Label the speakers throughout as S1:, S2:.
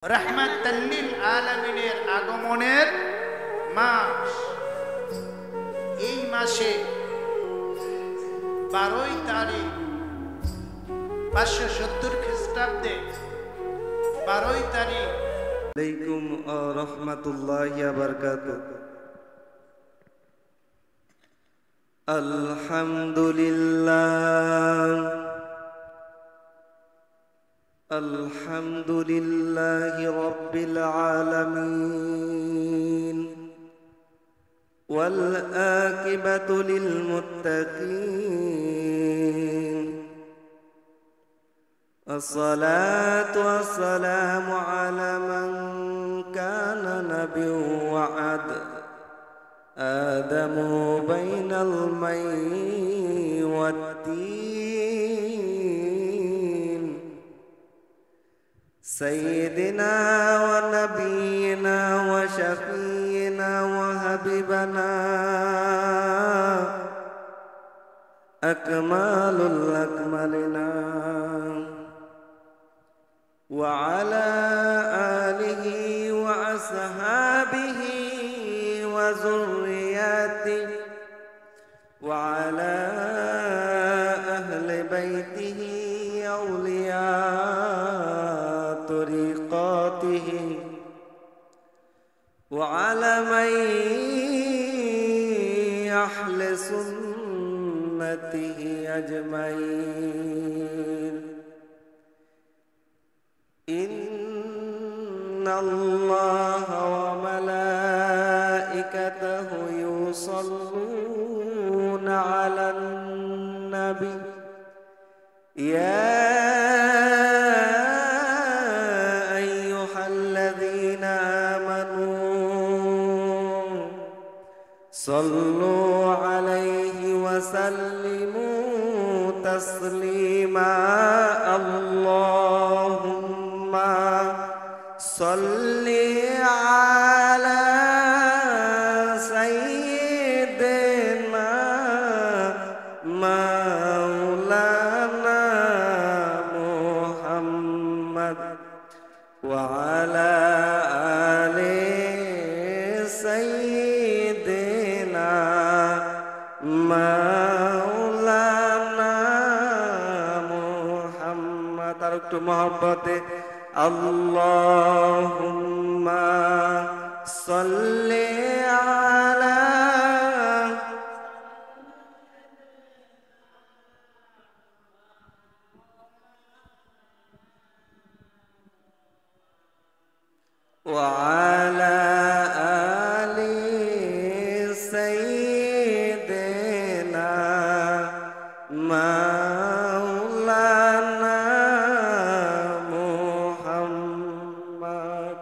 S1: রাহমাতাল লিল আলামিনের আগমনের মাস। এই মাসে 12 তারিখ 570 খ্রিস্টাব্দে 12 তারিখ
S2: আলাইকুম ওয়া রাহমাতুল্লাহি ওয়া বারাকাতুহু। আলহামদুলিল্লাহি রাব্বিল আলামিন ওয়াল আকিবাতু লিল মুত্তাকিন। الصلاة والسلام على من كان نبي وعد آدم بين الماء والتين، سيدنا ونبينا وشفينا وحبيبنا أكمل الأكملين، وعلى آله وأصحابه وذرياته وعلى أهل بيته أولياء طريقاته وعلى من يحل سنته أجمعين. إن الله وملائكته يصلون على النبي يا أيها الذين آمنوا صلوا عليه وسلموا تسليما. اللهم صل على سيدنا مولانا محمد وعلى آل سيدنا مولانا محمد. تركت محبته. اللهم صل على وعلى آل سيدنا مولانا محمد.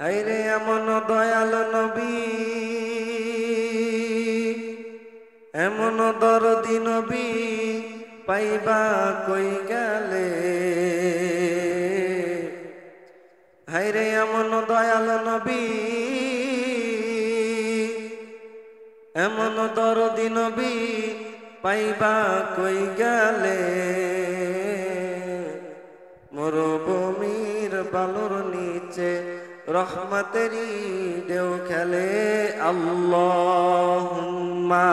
S2: হায়রে এমন দয়াল নবী, এমন দরদি নবী পাইবা কই গেলে। হায়রে এমন দয়াল নবী, এমন দরদি নবী পাইবা কই গেলে। মরুভূমির বালুর নিচে রহমতেরি ঢেউ খেলে। আল্লাহুম্মা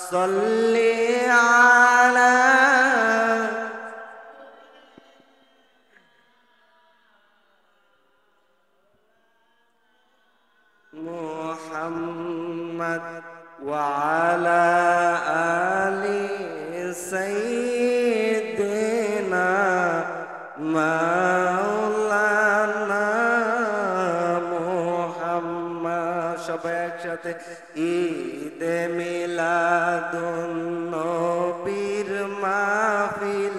S2: সাল্লি আলা মুহাম্মদ ওয়া আলা আলি সাইয়্যিদিনা মাওলানা মুহাম্মদ। সবাই একসাথে ঈদে মিলাদুন নবীর মাহফিল,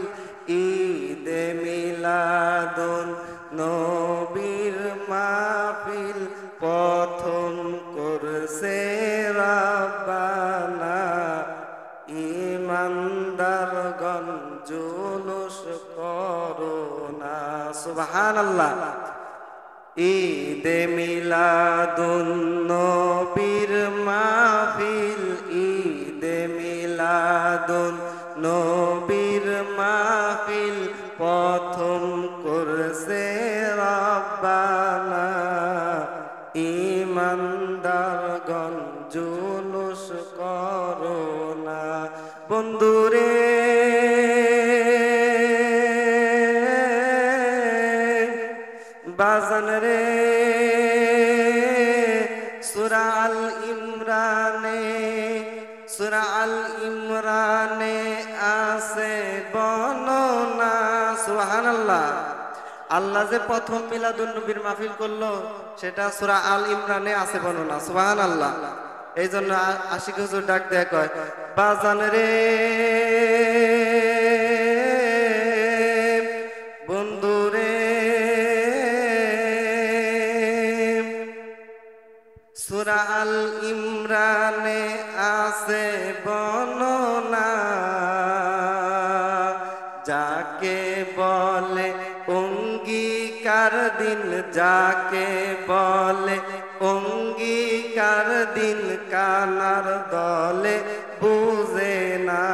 S2: ঈদে মিলাদুন নবীর মাহফিল প্রথম করছে রাব্বানা। ইমানদারগণ জুলুস করোনা। সুবহানাল্লাহ। ঈদে মিলাদুন নবীর মাহফিল, ঈদে মিলাদুন নবীর মাহফিল প্রথম করছে রাব্বানা। বাজান রে সূরা আল ইমরানে আছে বর্ণনা সুবহানাল্লাহ। আল্লাহ যে প্রথম মিলাদুন নবীর মাহফিল করলো সেটা সূরা আল ইমরানে আছে বর্ণনা সুবহানাল্লাহ। এই জন্য আশিক হুজুর ডাক দেয়া কয় বাজান রে বন্ধু রে সূরা আল ইমরানে আছে বর্ণনা যাকে বলে অঙ্গীকার দিন, যাকে বলে অঙ্গীকার দিন কানার দলে বুঝে না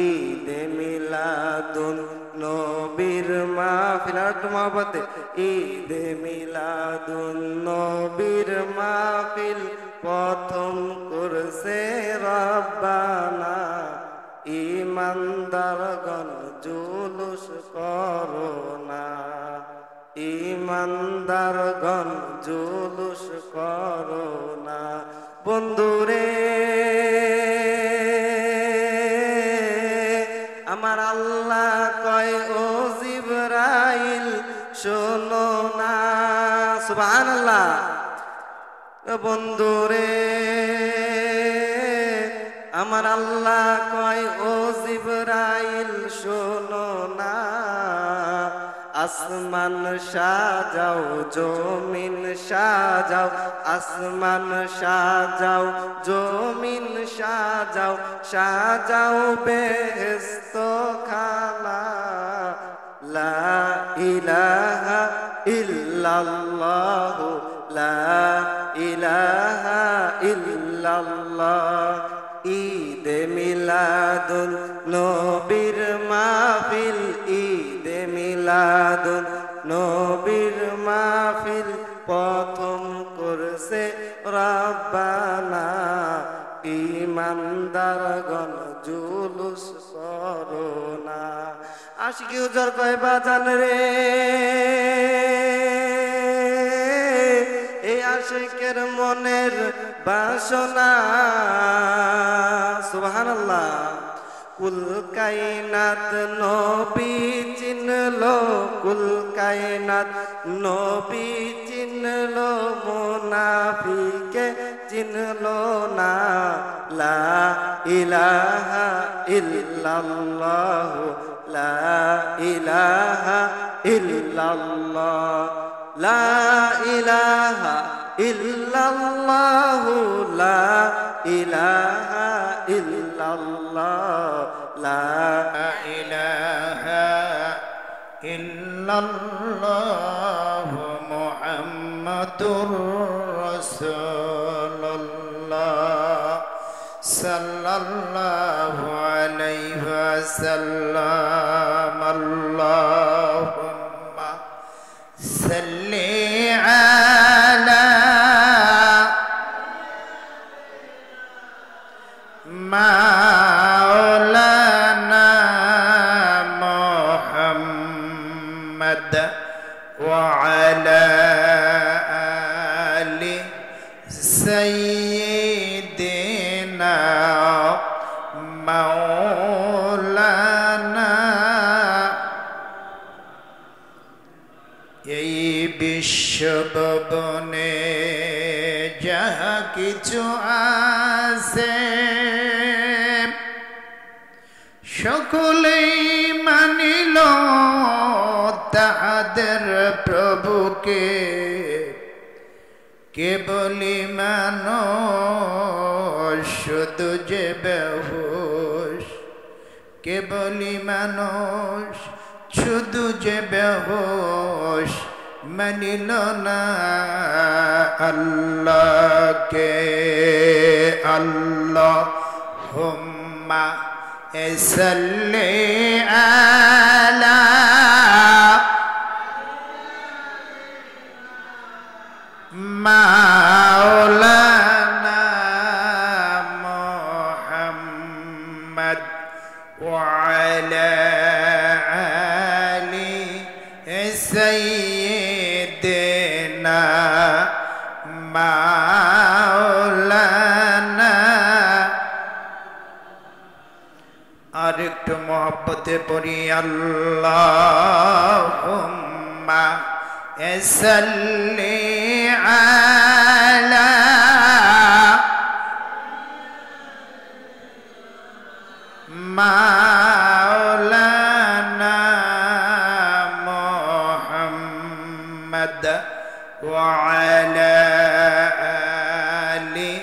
S2: ঈদে মিলাদুন নবীর মাহফিল মহব্বতে ঈদে মিলাদুন নবীর মাহফিল প্রথম করছে রব্বানা ইমানদারগণ জুলুস করোনা, ইমানদারগণ জুলুস করোনা। বন্ধুরে আমার আল্লাহ কয় ও জিবরাইল শোনো না সুবহানাল্লাহ। বন্ধুরে আমার আল্লাহ কয় ও জিবরাইল শোনো না আসমান সাজাও জমিন সাজাও, আসমান সাজাও জমিন সাজাও, সাজাও বেহেশত খানা লা ইলাহা ইল্লাল্লাহু লা ইলাহা ইল্লাল্লাহ। ঈদে মিলাদুন নবীর মাহফিল, ঈদে মিলাদুন নবীর মাহফিল প্রথম করছে রব্বানা ইমানদারগণ জুলুস করোনা। আশিকি হুজুর কয় বাজান রে এই আশিকের মনের বাসনা সুবহানাল্লাহ। কুল কায়নাত নবী চিনলো, কুল কায়নাত নবী চিনলো, মুনাফিকে চিনলো না লা ইলাহা ইল্লাল্লাহু লা ইলাহা ইল্লাল্লাহ লা ইলাহা ইল্লাল্লাহু লা ইলাহা ইল্লাল্লাহ লা
S1: ইলাহা ইল্লাল্লাহ মুহাম্মাদুর রাসূলুল্লাহ সাল্লাল্লাহু আলাইহি ওয়াসাল্লাম। আল্লাহুম্মা সাল্লি আলা মাওলানা মুহাম্মদ ওয়া আলা আলি সাইয়্যিদিনা মাওলানা। এই বিশ্বভুবনে যাহা কিছু আছে সকলেই মানিল তাহাদের প্রভুকে, কেবলি মানুষ শুধু যে বেহুশ, কেবলি মানুষ শুধু যে বেহুশ মানিল না আল্লাহকে। আল্লাহুম্মা সাল্লি আলা মাওলানা মুহাম্মদ ওয়া আলা আলি সাইয়্যিদিনা না মাওলানা আর একটু মহব্বতে পড়ি আল্লাহুম্মা সাল্লি আলা মাওলানা মুহাম্মদ ওয়া আলা আলি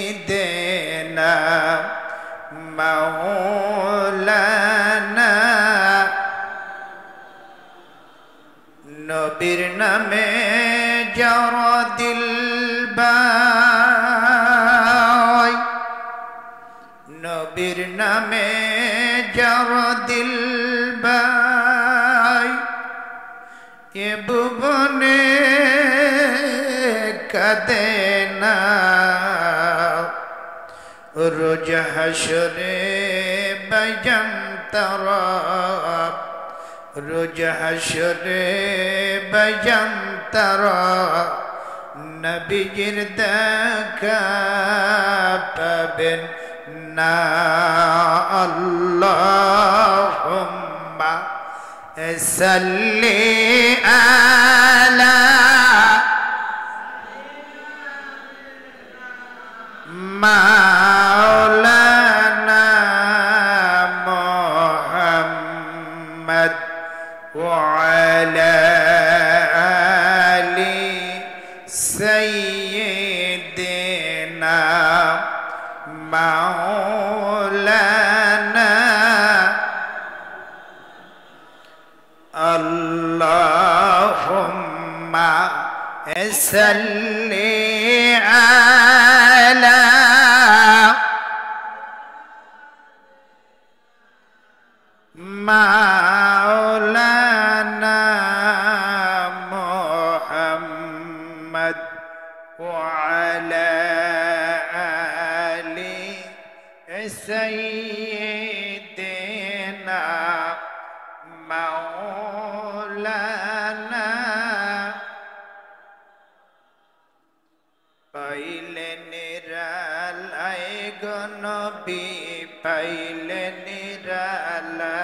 S1: সাইয়্যিদিনা মাওলানা নবীর নামে যারা দিল বাই নবীর নামে যারা দিল বাই এ ভুবনে কাঁদে না রোজ হাসরে বজম তারা রোজ হাসরে বজম তারা নবীজির দেখা পাবেন না আল্লাহুম্মা সাল্লি আলা মাওলানা মুহাম্মদ ওয়া আলা আলি সাইয়্যিদিনা মাওলানা আল্লাহুম্মা সাল্লি আলা মাওলানা মুহাম্মদ ওয়া আলা আলি সাইয়্যিদিনা মাওলানা পাইলে নিরালাই গো নবী পাইলে নিরালাই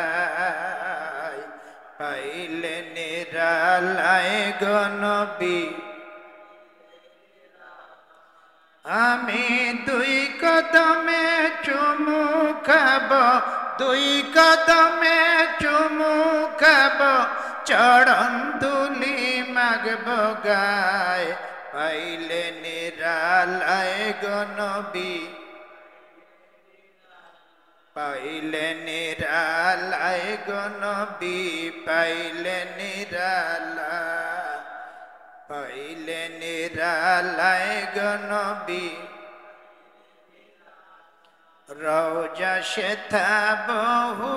S1: পাইলে নিরালাই গো নবী আমি দুই কদমে চুমু খাব দুই কদমে চুমু খাব চরণ দুলি মাগব গায় পাইলে নিরালায় গো নবী পাইলে নিরালায় গো নবী পাইলে নিরালায় পাইলে নিরালায় গো নবী রওজা সেথা বহু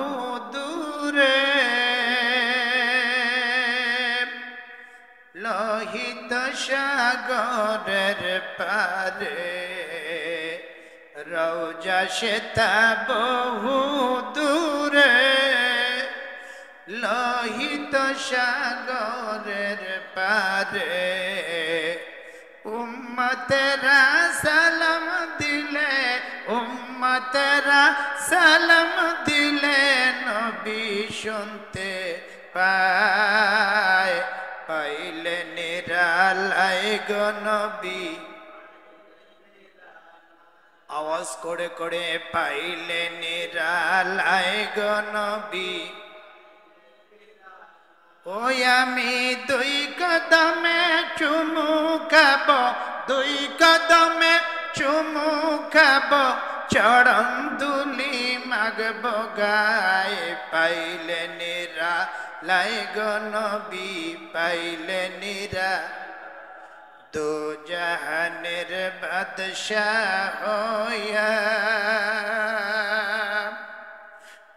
S1: দূরে লোহিত সাগরের পারে রওজা সেথা বহু দূরে লোহিত সাগরের পারে উম্মতেরা সালাম দিলে উম্মতেরা সালাম দিলে নবী শুনতে পায় পাইলে নিরালায় গো নবী আওয়াজ করে করে পাইলে নিরালায় গো নবী ওই আমি দুই কদমে চুমু খাব দুই কদমে চুমু খাব চরণ দুলি মাগব গায়ে পাইলে নিরালায় গো নবী পাইলে নিরা দো জাহানের বাদশাহ হইয়া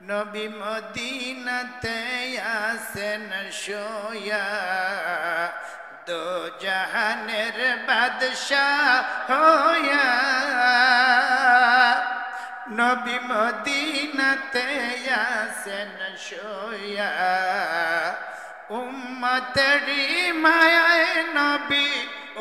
S1: নবী মদিনাতে আসেন শোয়া দো জাহানের বাদশাহ হইয়া নবী মদিনাতে আসেন শোয়া উম্মতেরি মায়ায় নবী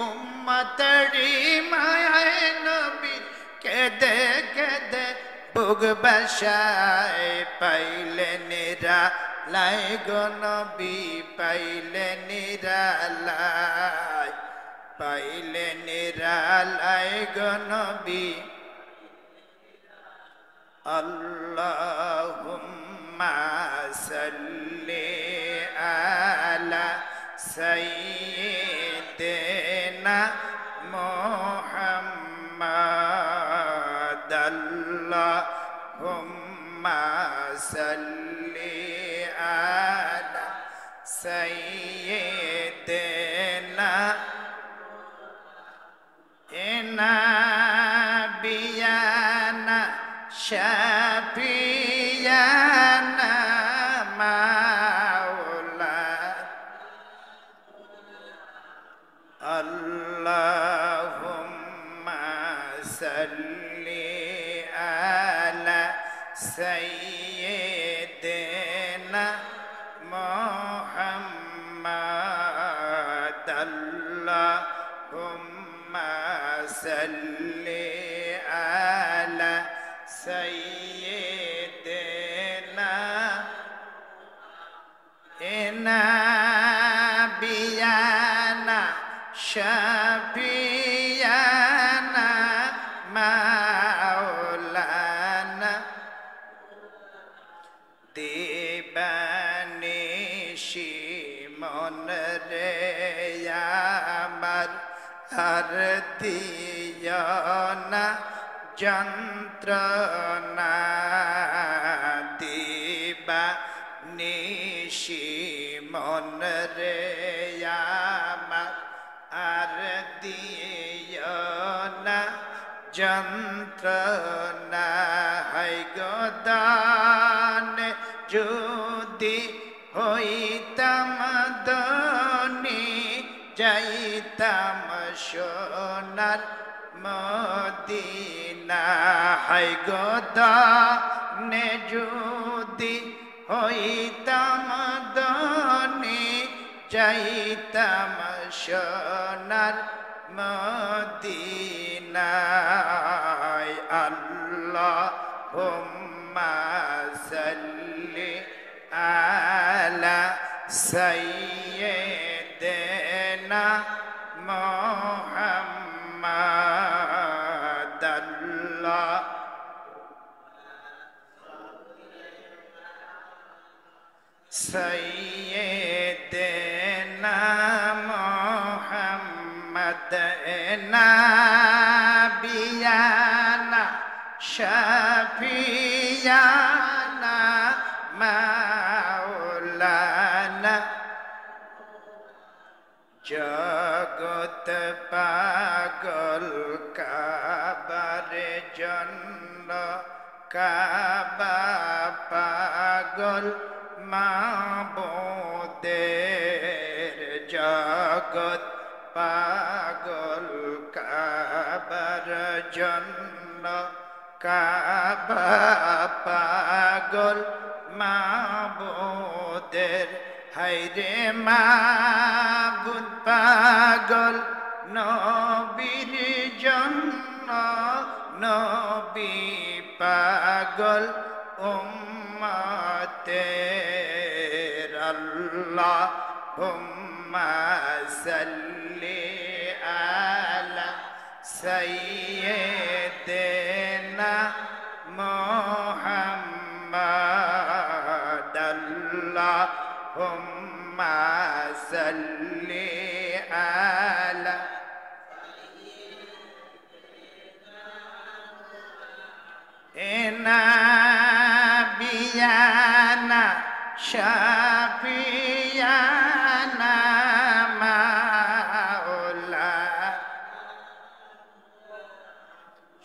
S1: উম্মতেরি মায়ায় নবী কেদে কেদে বুক বাসায় পাইলে নিরালাই গো নবী পাইলে নিরালাই পাইলে নিরালাই গো নবী আল্লাহুম্মা সাল্লি আলা সাইয়্যিদিনা মুহাম্মাদ আল্লাহুম্মা সাল্লি আলা সাইয়্যিদিনা নাবিয়ানা শাফিয়ানা মাওলা আল্লাহুম্মা সাল্লি আলা সাইয়্যিদিনা মুহাম্মাদ আল্লাহুম্মা সাল্লি আলা সাইয়্যিদিনা নাবিয়ানা শাফিয়ানা মাওলানা দিবানিশি মনরে আমার আর দিও না যন্ত্রণা দিবানিশি মনরে আমার আর দিও না যন্ত্রণা হাই গদানে যদি হইতাম ধনী যাইতাম সোনার মদিনা হাই গদানে যদি হইতাম ধনী যাইতাম সোনার মদিনায় আল্লাহুম্মা সাল্লি আলা সাইয়্যিদিনা মুহাম্মাদ আল্লাহ সাইয়্যিদিনা মুহাম্মাদ নাবিয়ানা শাফিয়ানা মাওলানা জগত পাগল কাবার জন্য কাবা পাগল মাবুদের জগত পাগল কাবার জন্য কাবা পাগল মাবুদের হায়রে মাবুদ পাগল নবীর জন্য নবী পাগল উম্মতের আল্লাহুম্মা সাল্লি আলা সাইয়্যিদিনা মুহাম্মাদ আল্লাহুম্মা সাল্লি আলা নাবিয়ানা শাফিয়ানা মাওলা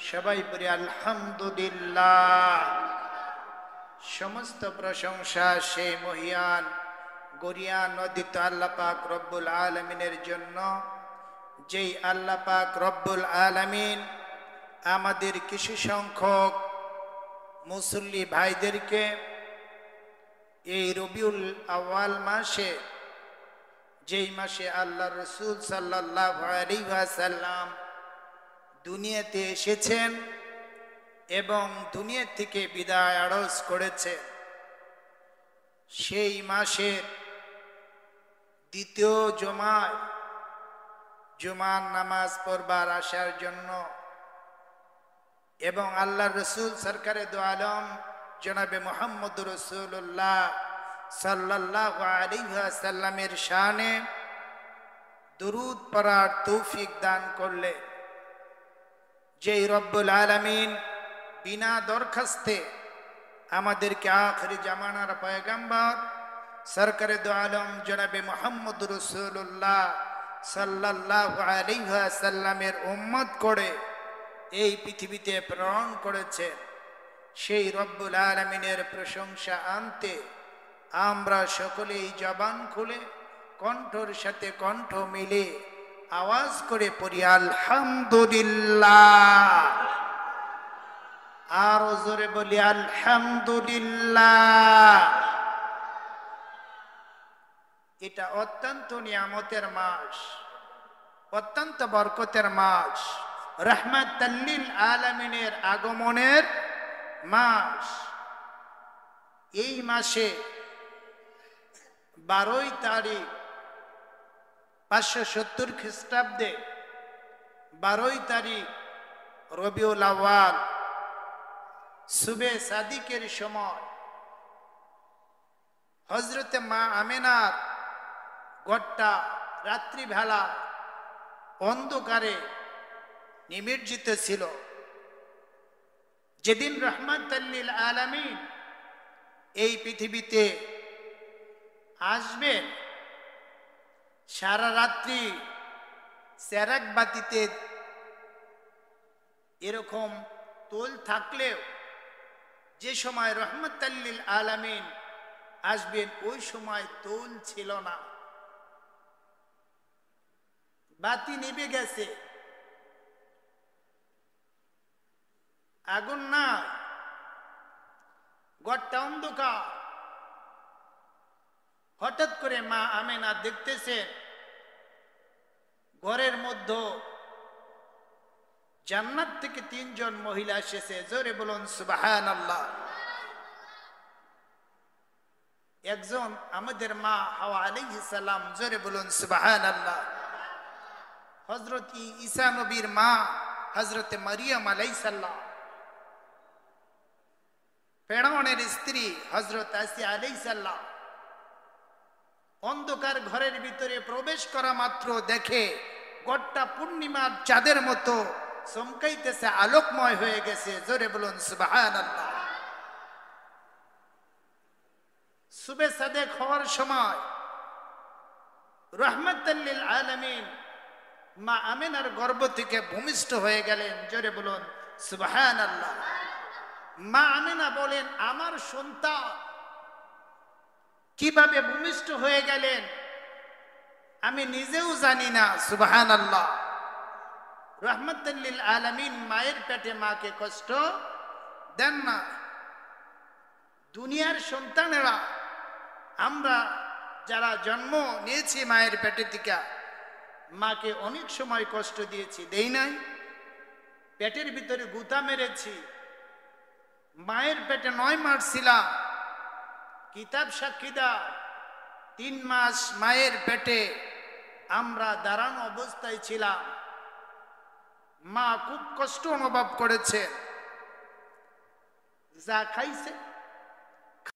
S1: সবাই পড়ি আলহামদুলিল্লাহ। সমস্ত প্রশংসা সেই মহিয়ান গরিয়ান নদিত আল্লাহ পাক রব্বুল আলামিনের জন্য, যেই আল্লাহ পাক রব্বুল আলামিন আমাদের কিছু সংখ্যক মুসল্লি ভাইদেরকে এই রবিউল আউয়াল মাসে যেই মাসে আল্লাহ রসুল সাল্লাল্লাহু আলাইহি ওয়াসাল্লাম দুনিয়াতে এসেছেন এবং দুনিয়া থেকে বিদায় আরজ করেছেন, সেই মাসের দ্বিতীয় জুমার নামাজ পড়বার আসার জন্য এবং আল্লাহ রসুল সরকারে দো আলম জনাবে মুহাম্মদ রাসূলুল্লাহ সাল্লাল্লাহু আলাইহি ওয়াসাল্লামের শানে দুরূদ পড়ার তৌফিক দান করলে, যেই রব্বুল আলামিন বিনা দরখাস্তে আমাদেরকে আখিরি জামানার পয়গম্বর সরকারে দো আলম জনাবে মুহাম্মদ রাসূলুল্লাহ সাল্লাল্লাহু আলাইহি ওয়াসাল্লামের উম্মত করে এই পৃথিবীতে প্রেরণ করেছেন, সেই রব্বুল আলামিনের প্রশংসা আনতে আমরা সকলেই জবান খুলে কণ্ঠর সাথে কণ্ঠ মিলে আওয়াজ করে পড়ি আলহামদুলিল্লাহ। আর জোরে বলি আলহামদুলিল্লাহ। এটা অত্যন্ত নিয়ামতের মাস, অত্যন্ত বরকতের মাস, রাহমাতাল লিল আলামিনের আগমনের মাস। এই মাসে 12 তারিখ 570 খ্রিস্টাব্দে 12 তারিখ রবিউল আউয়াল সুবে সাদিকের সময় হযরতে মা আমেনার ঘরটা রাত্রিবেলা অন্ধকারে নিমজ্জিত ছিল। যেদিন রাহমাতাল লিল আলামিন এই পৃথিবীতে আসবেন, সারা রাত্রি চেরাগ বাতিতে এরকম তোল থাকলেও যে সময় রাহমাতাল লিল আলামিন আসবেন ওই সময় তোল ছিল না, বাতি নিভে গেছে, আগুন নাই, ঘরটা অন্ধকার। হঠাৎ করে মা আমেনা দেখতেছেন ঘরের মধ্যে জান্নাত থেকে 3 জন মহিলা এসেছে। জোরে বলুন সুবহানাল্লাহ। একজন আমাদের মা হাওয়া আলাইহিস সালাম, জোরে বলুন সুবহানাল্লাহ। হযরত ঈসা নবীর মা হযরত মারিয়াম আলাইহিস সালাম, ফেরাউনের স্ত্রী হযরত আসিয়া আলাইহিস সালাম অন্ধকার ঘরের ভিতরে প্রবেশ করা মাত্র দেখে ঘরটা পূর্ণিমার চাঁদের মতো চমকাইতেছে, আলোকময় হয়ে গেছে। জোরে বলুন সুবহানাল্লাহ। সুবে সাদেক হওয়ার সময় রাহমাতাল লিল আলামিন মা আমেনার গর্ভ থেকে ভূমিষ্ঠ হয়ে গেলেন। জোরে বলুন সুবহানাল্লাহ। মা আমেনা বলেন, আমার সন্তান কিভাবে ভূমিষ্ঠ হয়ে গেলেন আমি নিজেও জানি না। সুবহানাল্লাহ। রাহমাতাল লিল আলামিন মায়ের পেটে মাকে কষ্ট দেন না। দুনিয়ার সন্তানেরা আমরা যারা জন্ম নিয়েছি মায়ের পেটে থেকে, মাকে অনেক সময় কষ্ট দিয়েছি, দেই নাই? পেটের ভিতরে গুতা মেরেছি, মায়ের পেটে 9 মাস ছিলাম। কিতাব সাক্ষী দেয় 3 মাস মায়ের পেটে আমরা দাঁড়ানো অবস্থায় ছিলাম। মা খুব কষ্ট অনুভব করেছে, যা খাইছে